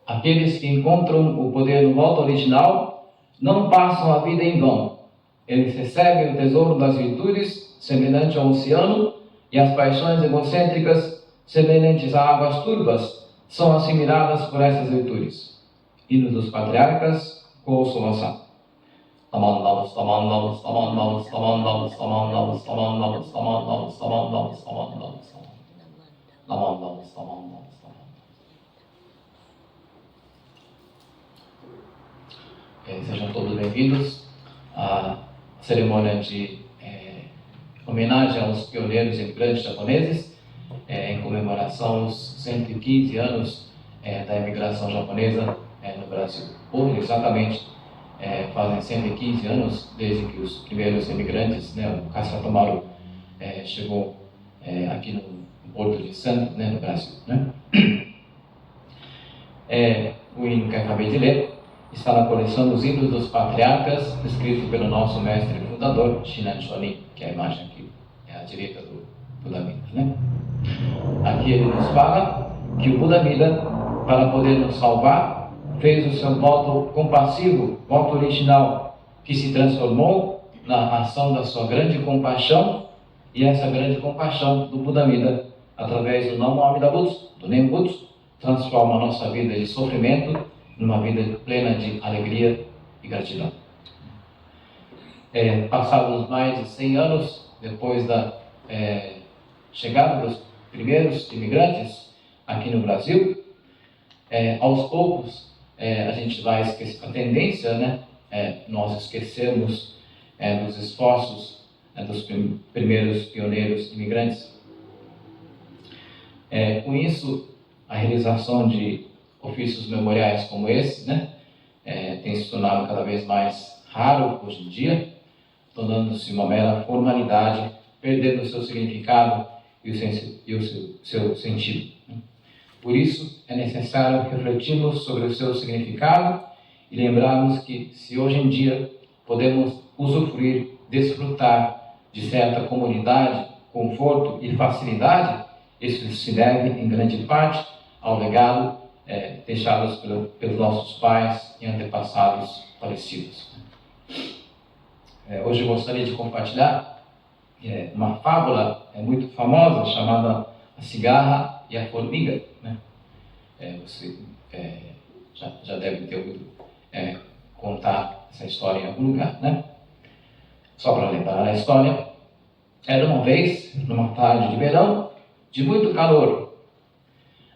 Aqueles que encontram o poder no voto original não passam a vida em vão. Eles recebem o tesouro das virtudes, semelhante ao oceano, e as paixões egocêntricas, semelhantes a águas turvas, são assimiladas por essas virtudes. Hino dos Patriarcas, consolação. Tamandalos, tamandalos, tamandalos, tamandalos, tamandalos, tamandalos, tamandalos, tamandalos, tamandalos, tamandalos, tamandalos. Sejam todos bem-vindos à cerimônia de homenagem aos pioneiros e imigrantes japoneses, em comemoração aos 115 anos da imigração japonesa no Brasil. Hoje, exatamente, fazem 115 anos desde que os primeiros imigrantes, o Kasatomaru, chegou aqui no Porto de Santos, no Brasil. O hino que acabei de ler está na coleção dos hinos dos patriarcas, escrito pelo nosso mestre fundador, Shinan Shonin, que é a imagem aqui, à direita do Buda Mida. Aqui ele nos fala que o Buda Mida, para poder nos salvar, fez o seu voto compassivo, voto original, que se transformou na ação da sua grande compaixão, e essa grande compaixão do Buda Mida, através do Namo Amida Butsu, do Nembutsu, transforma a nossa vida de sofrimento numa vida plena de alegria e gratidão. Passados mais de 100 anos depois da chegada dos primeiros imigrantes aqui no Brasil, aos poucos a gente vai esquecer, a tendência, nós esquecemos dos esforços dos primeiros pioneiros imigrantes. Com isso, a realização de ofícios memoriais como esse, tem se tornado cada vez mais raro hoje em dia, tornando-se uma mera formalidade, perdendo o seu significado e o seu sentido. Por isso, é necessário refletirmos sobre o seu significado e lembrarmos que, se hoje em dia podemos usufruir, desfrutar de certa comodidade, conforto e facilidade, isso se deve, em grande parte, ao legado deixados pelos nossos pais e antepassados falecidos. Hoje eu gostaria de compartilhar uma fábula muito famosa chamada A Cigarra e a Formiga. Você já deve ter ouvido contar essa história em algum lugar, Só para lembrar a história, era uma vez, numa tarde de verão, de muito calor.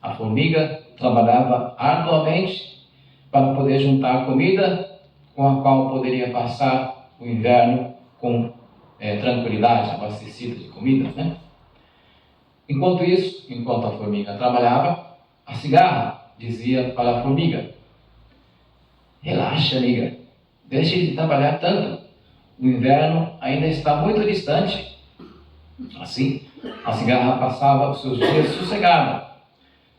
A formiga trabalhava arduamente para poder juntar comida com a qual poderia passar o inverno com tranquilidade, abastecida de comida. Enquanto isso, enquanto a formiga trabalhava, a cigarra dizia para a formiga: relaxa, amiga, deixe de trabalhar tanto, o inverno ainda está muito distante. Assim, a cigarra passava os seus dias sossegada,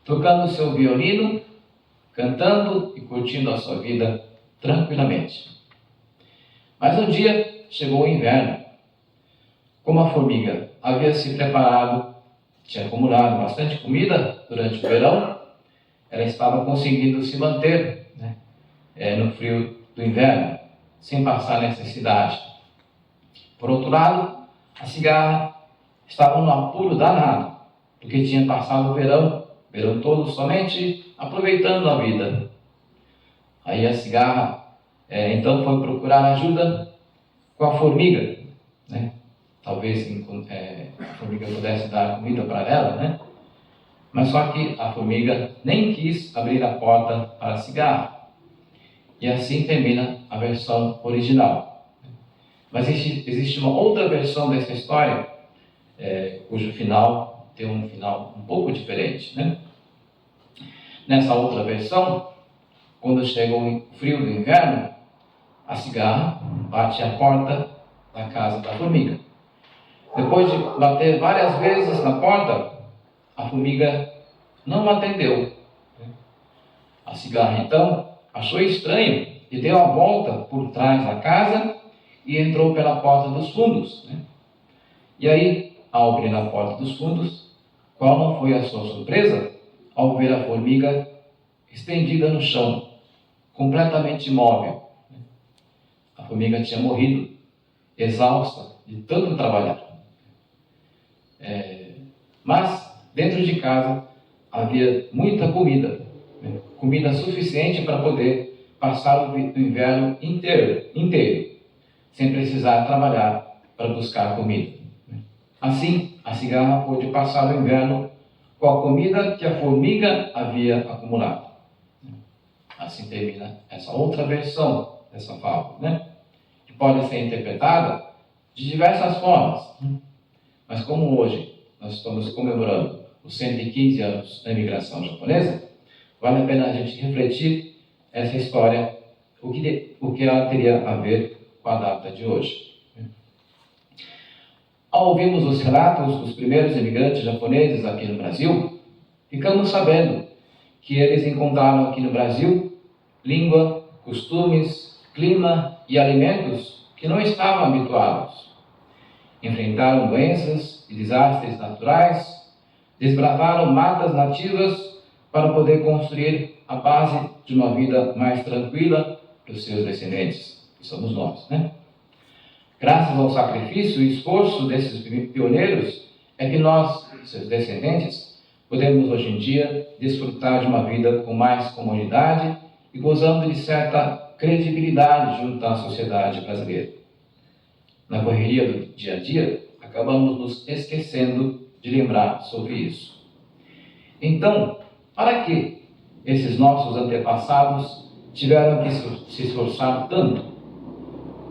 tocando seu violino, cantando e curtindo a sua vida tranquilamente. Mas um dia chegou o inverno. Como a formiga havia se preparado, tinha acumulado bastante comida durante o verão, ela estava conseguindo se manter no frio do inverno, sem passar necessidade. Por outro lado, a cigarra estava num apuro danado, porque tinha passado o verão todo somente aproveitando a vida. Aí a cigarra então foi procurar ajuda com a formiga, Talvez a formiga pudesse dar comida para ela, Mas só que a formiga nem quis abrir a porta para a cigarra. E assim termina a versão original. Mas existe uma outra versão dessa história, cujo final tem um final um pouco diferente, Nessa outra versão, quando chega o frio do inverno, a cigarra bate a porta da casa da formiga. Depois de bater várias vezes na porta, a formiga não atendeu. A cigarra, então, achou estranho e deu a volta por trás da casa e entrou pela porta dos fundos, né? E aí, ao abrir a porta dos fundos, qual não foi a sua surpresa ao ver a formiga estendida no chão, completamente imóvel. A formiga tinha morrido, exausta de tanto trabalhar. Mas, dentro de casa, havia muita comida, né? Comida suficiente para poder passar o inverno inteiro, sem precisar trabalhar para buscar comida. Assim, a cigarra pôde passar o inverno com a comida que a formiga havia acumulado. Assim termina essa outra versão dessa fábula, né? Que pode ser interpretada de diversas formas. Mas como hoje nós estamos comemorando os 115 anos da imigração japonesa, vale a pena a gente refletir essa história, o que ela teria a ver com a data de hoje. Ao ouvirmos os relatos dos primeiros imigrantes japoneses aqui no Brasil, ficamos sabendo que eles encontraram aqui no Brasil língua, costumes, clima e alimentos que não estavam habituados. Enfrentaram doenças e desastres naturais, desbravaram matas nativas para poder construir a base de uma vida mais tranquila para os seus descendentes, que somos nós, né? Graças ao sacrifício e esforço desses pioneiros, é que nós, seus descendentes, podemos hoje em dia desfrutar de uma vida com mais comodidade e gozando de certa credibilidade junto à sociedade brasileira. Na correria do dia a dia, acabamos nos esquecendo de lembrar sobre isso. Então, para que esses nossos antepassados tiveram que se esforçar tanto?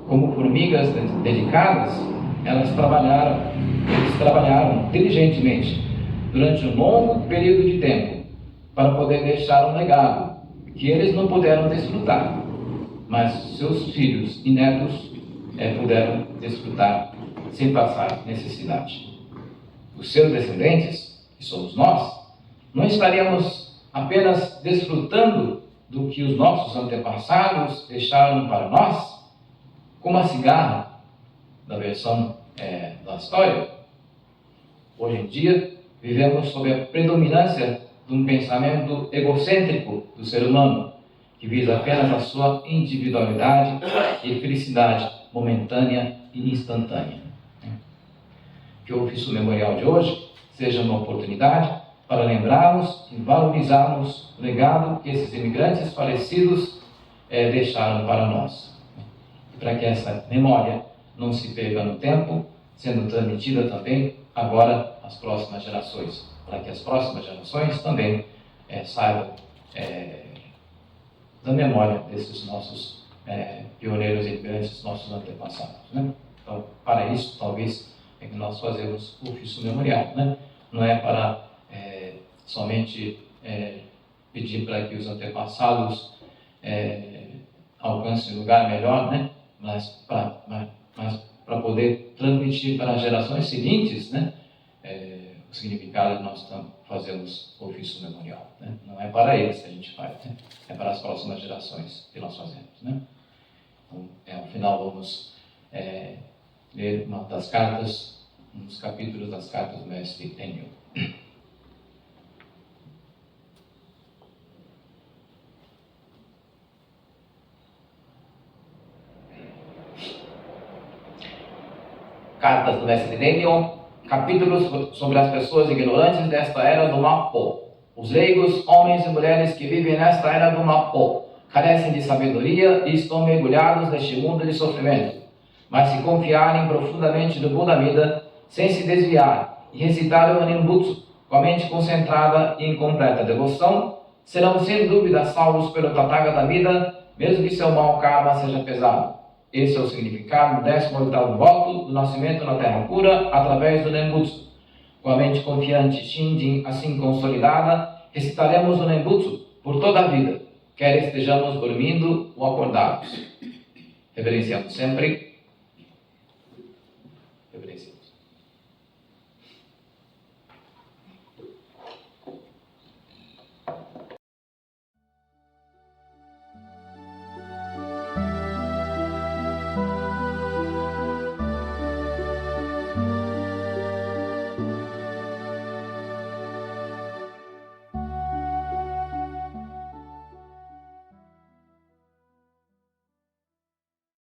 Como formigas dedicadas, eles trabalharam diligentemente durante um longo período de tempo para poder deixar um legado que eles não puderam desfrutar, mas seus filhos e netos puderam desfrutar sem passar necessidade. Os seus descendentes, que somos nós, não estaríamos apenas desfrutando do que os nossos antepassados deixaram para nós, como a cigarra da versão da história. Hoje em dia, vivemos sob a predominância de um pensamento egocêntrico do ser humano, que visa apenas a sua individualidade e felicidade momentânea e instantânea. Que o ofício memorial de hoje seja uma oportunidade para lembrarmos e valorizarmos o legado que esses imigrantes falecidos deixaram para nós. E para que essa memória não se perca no tempo, sendo transmitida também agora às próximas gerações, para que as próximas gerações também saibam da memória desses nossos pioneiros e imigrantes, nossos antepassados, né? Então, para isso, talvez, é que nós fazemos o ofício memorial, né? Não é para somente pedir para que os antepassados alcancem um lugar melhor, né? Mas para poder transmitir para as gerações seguintes, né? O significado que nós fazemos o ofício memorial, né? Não é para eles que a gente faz, né? É para as próximas gerações que nós fazemos, né? Então, ao final vamos ler uma das cartas, um dos capítulos das cartas do mestre Enyo. Cartas do mestre Enyo, capítulos sobre as pessoas ignorantes desta era do Mappo. Os leigos, homens e mulheres que vivem nesta era do Mappo, carecem de sabedoria e estão mergulhados neste mundo de sofrimento. Mas se confiarem profundamente no Buda Vida, sem se desviar, e recitarem o Nembutsu com a mente concentrada e em completa devoção, serão sem dúvida salvos pelo Tathagata Vida, mesmo que seu mau karma seja pesado. Esse é o significado do 18º voto do nascimento na Terra Pura através do Nembutsu. Com a mente confiante Shinjin assim consolidada, recitaremos o Nembutsu por toda a vida, quer estejamos dormindo ou acordados. Reverenciamos sempre